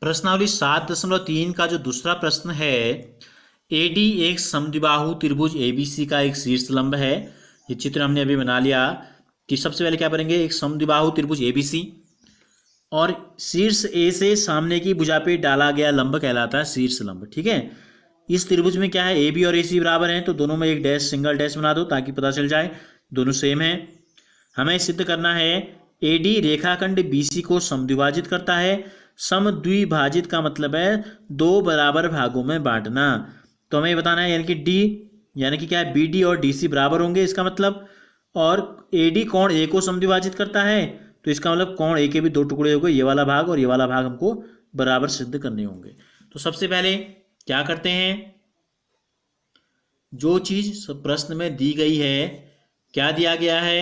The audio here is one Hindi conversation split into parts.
प्रश्नावली 7.3 का जो दूसरा प्रश्न है, एडी एक समद्विबाहु त्रिभुज एबीसी का एक शीर्ष लंब है। ये चित्र हमने अभी बना लिया कि सबसे पहले क्या करेंगे, एक समद्विबाहु त्रिभुज एबीसी और शीर्ष ए से सामने की भुजा पे डाला गया लंब कहलाता है शीर्ष लंब। ठीक है, इस त्रिभुज में क्या है, ए बी और ए सी बराबर हैं, तो दोनों में एक डैश सिंगल डैश बना दो ताकि पता चल जाए दोनों सेम है। हमें सिद्ध करना है एडी रेखाखंड बीसी को समद्विभाजित करता है। समद्विभाजित का मतलब है दो बराबर भागों में बांटना। तो हमें बताना है यानी कि डी यानी कि क्या है, बी डी और डी सी बराबर होंगे इसका मतलब, और ए डी कोण ए को समद्विभाजित करता है, तो इसका मतलब कोण ए के भी दो टुकड़े हो गए, ये वाला भाग और ये वाला भाग हमको बराबर सिद्ध करने होंगे। तो सबसे पहले क्या करते हैं, जो चीज प्रश्न में दी गई है, क्या दिया गया है,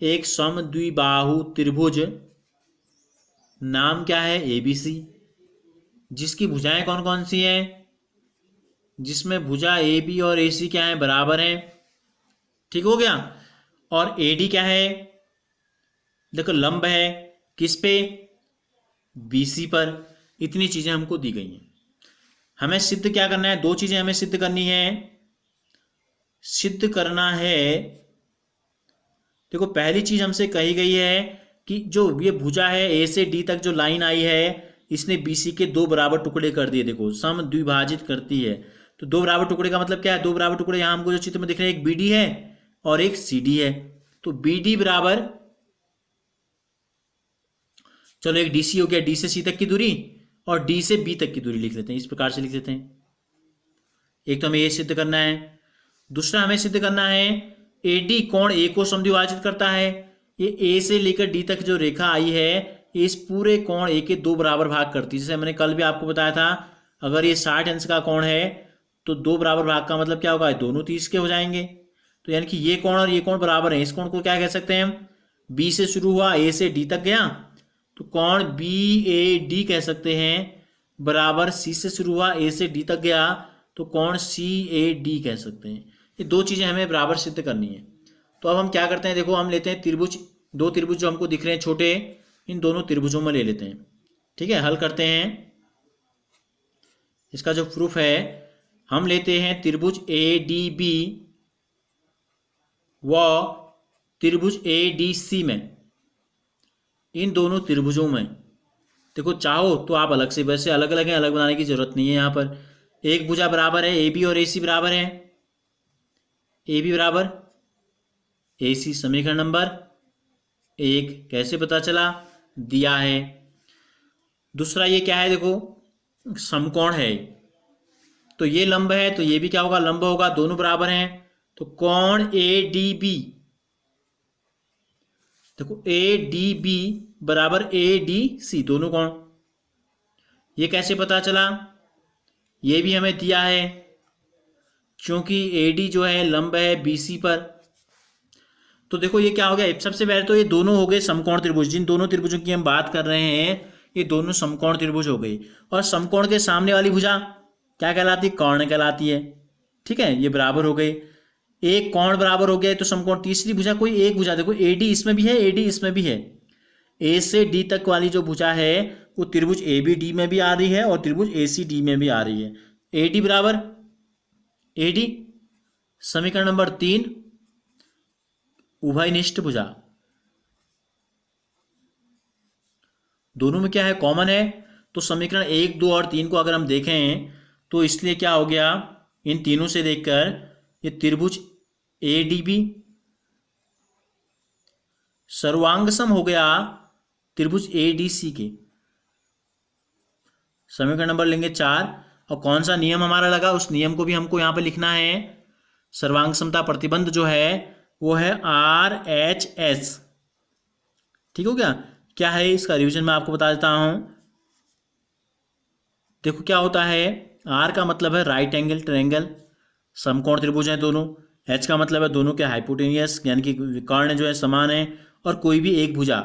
एक समद्विबाहु त्रिभुज, नाम क्या है एबीसी, जिसकी भुजाएं कौन कौन सी हैं, जिसमें भुजा ए बी और ए सी क्या है, बराबर हैं। ठीक हो गया। और एडी क्या है, देखो लंब है किस पे, बीसी पर। इतनी चीजें हमको दी गई हैं। हमें सिद्ध क्या करना है, दो चीजें हमें सिद्ध करनी है। सिद्ध करना है, देखो पहली चीज हमसे कही गई है कि जो ये भुजा है ए से डी तक जो लाइन आई है, इसने बीसी के दो बराबर टुकड़े कर दिए। देखो समद्विभाजित करती है, तो दो बराबर टुकड़े का मतलब क्या है, दो बराबर टुकड़े यहां हमको जो चित्र में दिख रहे हैं, एक बी डी है और एक सी डी है। तो बी डी बराबर, चलो एक डी सी हो गया, डी से सी तक की दूरी, और डी से बी तक की दूरी लिख लेते हैं, इस प्रकार से लिख लेते हैं। एक तो हमें ये सिद्ध करना है। दूसरा हमें सिद्ध करना है एडी कोण ए को समद्विभाजित करता है। ये ए से लेकर डी तक जो रेखा आई है, इस पूरे कोण ए के दो बराबर भाग करती है। जैसे मैंने कल भी आपको बताया था, अगर ये 60 अंश का कोण है तो दो बराबर भाग का मतलब क्या होगा, दोनों 30 के हो जाएंगे। तो यानी कि ये कोण और ये कोण बराबर है। इस कोण को क्या कह सकते हैं हम, बी से शुरू हुआ ए से डी तक गया तो कोण बी ए डी कह सकते हैं, बराबर सी से शुरू हुआ ए से डी तक गया तो कोण सी ए डी कह सकते हैं। ये दो चीजें हमें बराबर सिद्ध करनी है। तो अब हम क्या करते हैं, देखो हम लेते हैं त्रिभुज, दो त्रिभुज जो हमको दिख रहे हैं छोटे, इन दोनों त्रिभुजों में ले लेते हैं। ठीक है, हल करते हैं। इसका जो प्रूफ है, हम लेते हैं त्रिभुज ए डी बी व त्रिभुज ए डी सी में, इन दोनों त्रिभुजों में देखो चाहो तो आप अलग से, वैसे अलग अलग है, अलग बनाने की जरूरत नहीं है। यहाँ पर एक भुजा बराबर है, ए बी और ए सी बराबर है, ए बी बराबर ए सी, समीकरण नंबर 1। कैसे पता चला, दिया है। दूसरा ये क्या है, देखो समकोण है, तो ये लंब है तो ये भी क्या होगा, लंब होगा, दोनों बराबर हैं। तो कोण ए डी बी, देखो ए डी बी बराबर ए डी सी, दोनों कोण। ये कैसे पता चला, ये भी हमें दिया है, क्योंकि ए डी जो है लंब है बी सी पर। तो देखो ये क्या हो गया, सबसे पहले तो ये दोनों हो गए समकोण त्रिभुज। जिन दोनों त्रिभुजों की हम बात कर रहे हैं, ये दोनों समकोण त्रिभुज हो गई। और समकोण के सामने वाली भुजा क्या कहलाती है, कर्ण कहलाती है। ठीक है, ये बराबर हो गई, एक कोण बराबर हो गया तो समकोण। तीसरी भुजा कोई एक भुजा, देखो ए डी इसमें भी है, ए डी इसमें भी है। ए से डी तक वाली जो भुजा है वो त्रिभुज ए बी डी में भी आ रही है और त्रिभुज ए सी डी में भी आ रही है। ए डी बराबर ए डी, समीकरण नंबर 3, उभयनिष्ठ भुजा। दोनों में क्या है, कॉमन है। तो समीकरण 1, 2 और 3 को अगर हम देखें तो इसलिए क्या हो गया, इन तीनों से देखकर ये त्रिभुज ए डी बी सर्वांगसम हो गया त्रिभुज ए डी सी के। समीकरण नंबर लेंगे 4, और कौन सा नियम हमारा लगा, उस नियम को भी हमको यहां पे लिखना है। सर्वांग समता प्रतिबंध जो है वो है आर एच एस। ठीक हो गया, क्या है इसका रिवीजन मैं आपको बता देता हूं। देखो क्या होता है, आर का मतलब है राइट एंगल ट्रायंगल, समकोण त्रिभुज हैं दोनों। एच का मतलब है दोनों के हाइपोटेनियस, यानी कि कर्ण जो है समान है। और कोई भी एक भुजा,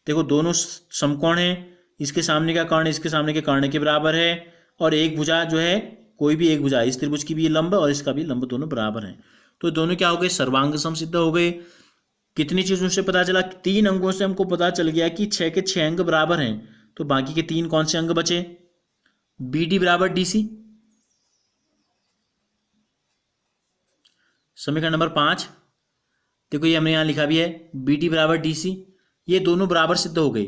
देखो दोनों समकोण है, इसके सामने का कर्ण इसके सामने के कर्ण के बराबर है। और एक भुजा जो है, कोई भी एक भुजा, इस त्रिभुज की भी लंब और इसका भी लंब, दोनों बराबर हैं। तो दोनों क्या हो गए, सर्वांग समसिद्ध हो गए। कितनी चीजों से पता चला, 3 अंगों से हमको पता चल गया कि 6 के 6 अंग बराबर हैं। तो बाकी के 3 कौन से अंग बचे, बी डी बराबर डी सी। समीकरण नंबर 5, देखो ये हमने यहां लिखा भी है, बी डी बराबर डी सी, ये दोनों बराबर सिद्ध हो गई।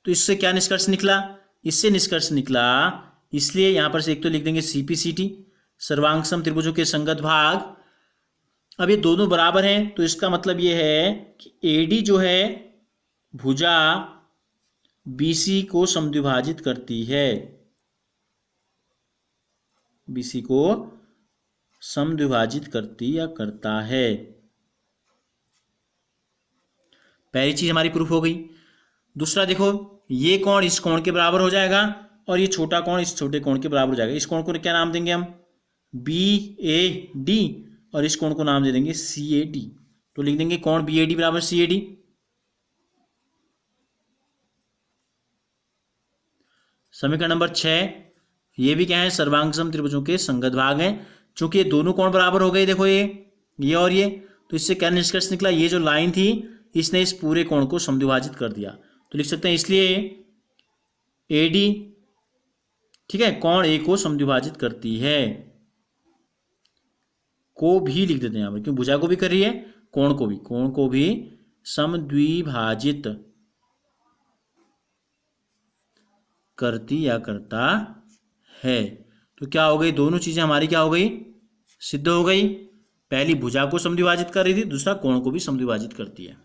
तो इससे क्या निष्कर्ष निकला? इससे निष्कर्ष निकला, इसलिए यहां पर से एक तो लिख देंगे सीपीसीटी, सर्वांग सम त्रिभुजों के संगत भाग। अब ये दोनों बराबर हैं, तो इसका मतलब ये है कि एडी जो है भुजा बीसी को समद्विभाजित करती है, बीसी को समद्विभाजित करती या करता है। पहली चीज हमारी प्रूफ हो गई। दूसरा देखो, ये कोण इस कोण के बराबर हो जाएगा और ये छोटा कोण इस छोटे कोण के बराबर हो जाएगा। इस कोण को क्या नाम देंगे हम? बी ए डी, और इस कोण को नाम दे देंगे सी ए डी। तो लिख देंगे कोण बी ए डी बराबर सी ए डी। समीकरण नंबर 6, ये भी क्या है? सर्वांग सम त्रिभुजों के संगत भाग हैं। चूंकि ये दोनों कोण बराबर हो गए, देखो ये और ये, तो इससे क्या निष्कर्ष निकला? ये जो लाइन थी इसने इस पूरे कोण को समद्विभाजित कर दिया। तो लिख सकते हैं इसलिए ए डी, ठीक है, कोण ए को समद्विभाजित करती है। को भी लिख देते हैं यहां पर, क्यों? भुजा को भी कर रही है, कोण को भी समद्विभाजित करती या करता है। तो क्या हो गई? दोनों चीजें हमारी क्या हो गई? सिद्ध हो गई। पहली भुजा को समद्विभाजित कर रही थी, दूसरा कोण को भी समद्विभाजित करती है।